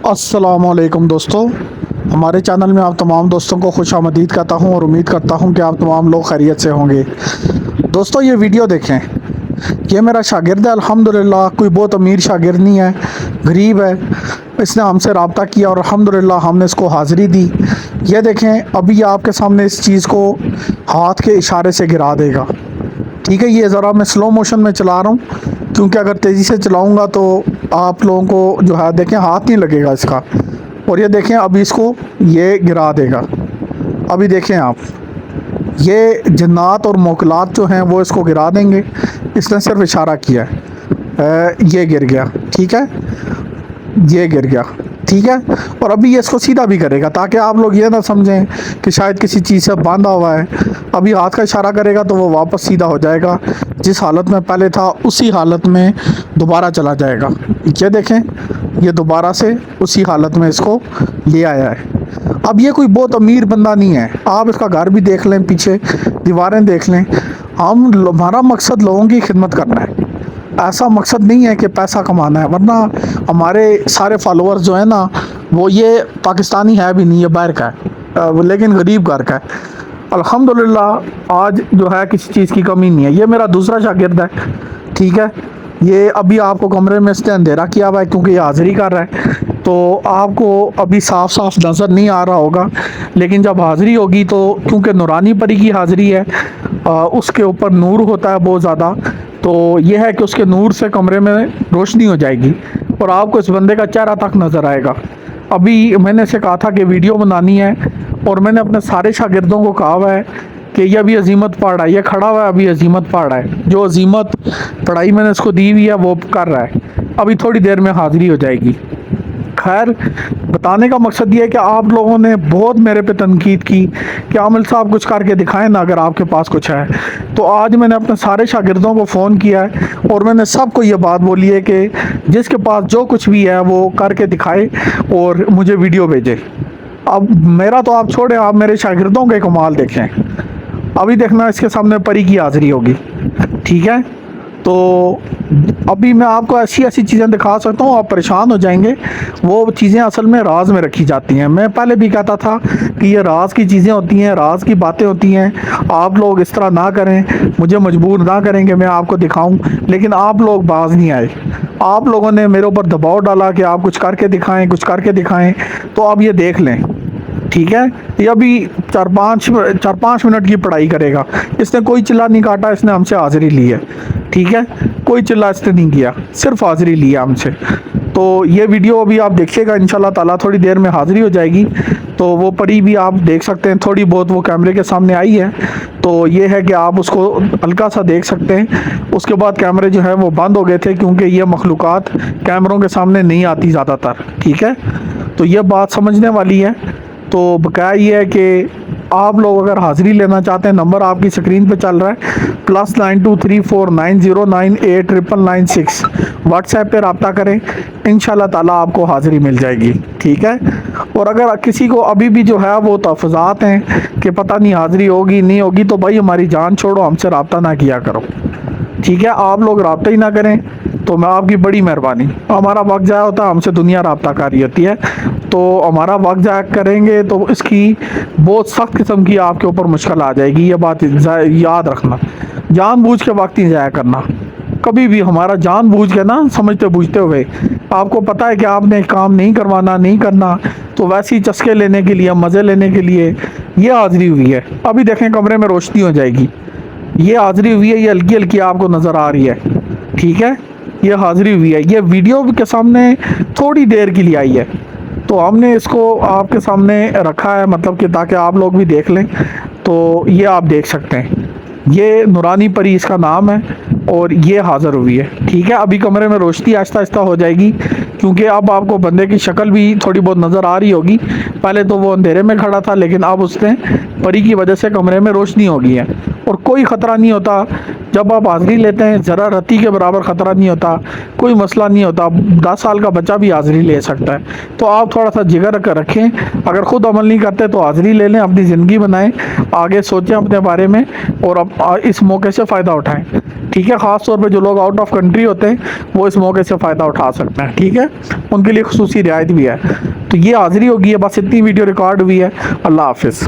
अस्सलामुअलैकुम दोस्तों, हमारे चैनल में आप तमाम दोस्तों को खुश आमदीद कहता हूँ और उम्मीद करता हूँ कि आप तमाम लोग खैरियत से होंगे। दोस्तों ये वीडियो देखें, ये मेरा शागिर्द है। अल्हम्दुलिल्लाह कोई बहुत अमीर शागिर्द नहीं है, गरीब है। इसने हमसे रब्ता किया और अल्हम्दुलिल्लाह हमने इसको हाज़िरी दी। ये देखें, अभी आपके सामने इस चीज़ को हाथ के इशारे से गिरा देगा। ठीक है, ये ज़रा मैं स्लो मोशन में चला रहा हूँ क्योंकि अगर तेज़ी से चलाऊँगा तो आप लोगों को जो है देखें हाथ नहीं लगेगा इसका। और ये देखें अभी इसको ये गिरा देगा। अभी देखें आप, ये जन्नात और मोकलात जो हैं वो इसको गिरा देंगे। इसने सिर्फ इशारा किया है, ये गिर गया। ठीक है, ये गिर गया। ठीक है, और अभी ये इसको सीधा भी करेगा ताकि आप लोग ये ना समझें कि शायद किसी चीज़ से बांधा हुआ है। अभी हाथ का इशारा करेगा तो वो वापस सीधा हो जाएगा, जिस हालत में पहले था उसी हालत में दोबारा चला जाएगा। ये देखें, ये दोबारा से उसी हालत में इसको ले आया है। अब ये कोई बहुत अमीर बंदा नहीं है, आप इसका घर भी देख लें, पीछे दीवारें देख लें। हमारा मकसद लोगों की खिदमत करना है, ऐसा मकसद नहीं है कि पैसा कमाना है। वरना हमारे सारे फॉलोअर्स जो है ना वो ये पाकिस्तानी है भी नहीं, ये बाहर का है, लेकिन गरीब घर का है। अल्हम्दुलिल्लाह आज जो है किसी चीज़ की कमी नहीं है। ये मेरा दूसरा शागिर्द है। ठीक है, ये अभी आपको कमरे में इसने अंधेरा किया हुआ है क्योंकि ये हाज़िरी कर रहा है, तो आपको अभी साफ साफ नज़र नहीं आ रहा होगा। लेकिन जब हाज़िरी होगी तो क्योंकि नूरानी परी की हाज़िरी है, उसके ऊपर नूर होता है बहुत ज़्यादा, तो यह है कि उसके नूर से कमरे में रोशनी हो जाएगी और आपको इस बंदे का चेहरा तक नज़र आएगा। अभी मैंने इसे कहा था कि वीडियो बनानी है और मैंने अपने सारे शागिर्दों को कहा हुआ है कि ये अभी अजीमत पढ़ रहा है, ये खड़ा हुआ है अभी अजीमत पढ़ रहा है। जो अजीमत पढ़ाई मैंने इसको दी हुई है वो कर रहा है। अभी थोड़ी देर में हाज़िरी हो जाएगी। खैर, बताने का मकसद ये है कि आप लोगों ने बहुत मेरे पे तनकीद की कि आमिल साहब कुछ करके दिखाएं ना अगर आपके पास कुछ है। तो आज मैंने अपने सारे शागिर्दों को फ़ोन किया है और मैंने सबको ये बात बोली है कि जिसके पास जो कुछ भी है वो करके दिखाए और मुझे वीडियो भेजे। अब मेरा तो आप छोड़ें, आप मेरे शागिर्दों के कमाल देखें। अभी देखना इसके सामने परी की हाज़िरी होगी। ठीक है, तो अभी मैं आपको ऐसी ऐसी चीज़ें दिखा सकता हूँ, आप परेशान हो जाएंगे। वो चीज़ें असल में राज में रखी जाती हैं। मैं पहले भी कहता था कि ये राज की चीज़ें होती हैं, राज की बातें होती हैं। आप लोग इस तरह ना करें, मुझे मजबूर ना करें कि मैं आपको दिखाऊं, लेकिन आप लोग बाज नहीं आए। आप लोगों ने मेरे ऊपर दबाव डाला कि आप कुछ करके दिखाएं, कुछ करके दिखाएं। तो अब ये देख लें। ठीक है, ये अभी चार पाँच मिनट की पढ़ाई करेगा। इसने कोई चिल्ला नहीं काटा, इसने हमसे हाज़िरी ली है। ठीक है, कोई चिल्ला इसने नहीं किया, सिर्फ हाज़िरी लिया हमसे। तो ये वीडियो अभी आप देखिएगा इंशाल्लाह ताला, थोड़ी देर में हाज़िरी हो जाएगी। तो वो परी भी आप देख सकते हैं, थोड़ी बहुत वो कैमरे के सामने आई है। तो ये है कि आप उसको हल्का सा देख सकते हैं। उसके बाद कैमरे जो है वो बंद हो गए थे क्योंकि ये मखलूक़ात कैमरों के सामने नहीं आती ज़्यादातर। ठीक है, तो ये बात समझने वाली है। तो बकाया ये है कि आप लोग अगर हाज़िरी लेना चाहते हैं, नंबर आपकी स्क्रीन पे चल रहा है, +923490989996। व्हाट्सएप पे रब्ता करें, इंशाल्लाह ताला आपको हाज़िरी मिल जाएगी। ठीक है, और अगर किसी को अभी भी जो है वो तहफ़्फ़ुज़ात हैं कि पता नहीं हाज़िरी होगी नहीं होगी, तो भाई हमारी जान छोड़ो, हमसे रब्ता ना किया करो। ठीक है, आप लोग रब्ता ही ना करें तो मैं आपकी बड़ी मेहरबानी। हमारा वक्त ज़ाया होता है, हमसे दुनिया रब्ता कारी होती है, तो हमारा वक्त ज़ाया करेंगे तो इसकी बहुत सख्त किस्म की आपके ऊपर मुश्किल आ जाएगी। ये बात याद रखना, जानबूझ के वक्त नहीं ज़ाया करना कभी भी। हमारा जानबूझ के ना, समझते बूझते हुए, आपको पता है कि आपने काम नहीं करवाना, नहीं करना, तो वैसे ही चस्के लेने के लिए, मज़े लेने के लिए ये हाज़िरी हुई है। अभी देखें कमरे में रोशनी हो जाएगी, ये हाज़िरी हुई है, ये हल्की हल्की आपको नज़र आ रही है। ठीक है, ये हाज़िरी हुई है, ये वीडियो के सामने थोड़ी देर के लिए आई है, तो हमने इसको आपके सामने रखा है, मतलब कि ताकि आप लोग भी देख लें। तो ये आप देख सकते हैं, ये नूरानी परी इसका नाम है और ये हाज़िर हुई है। ठीक है, अभी कमरे में रोशनी आहिस्ता आहिस्ता हो जाएगी क्योंकि अब आपको बंदे की शक्ल भी थोड़ी बहुत नज़र आ रही होगी। पहले तो वो अंधेरे में खड़ा था, लेकिन अब उसने परी की वजह से कमरे में रोशनी हो गई है। और कोई ख़तरा नहीं होता जब आप हाज़िरी लेते हैं, ज़रा रत्ती के बराबर ख़तरा नहीं होता, कोई मसला नहीं होता। 10 साल का बच्चा भी हाज़िरी ले सकता है। तो आप थोड़ा सा जिगर कर रखें, अगर ख़ुद अमल नहीं करते तो हाज़िरी ले लें, अपनी ज़िंदगी बनाएं, आगे सोचें अपने बारे में और अब इस मौके से फ़ायदा उठाएं। ٹھیک ہے, خاص طور پہ جو لوگ آؤٹ آف کنٹری ہوتے ہیں وہ اس موقع سے فائدہ اٹھا سکتے ہیں. ٹھیک ہے, ان کے لیے خصوصی رعایت بھی ہے. تو یہ حاضری ہوگی ہے, بس اتنی ویڈیو ریکارڈ ہوئی ہے. اللہ حافظ.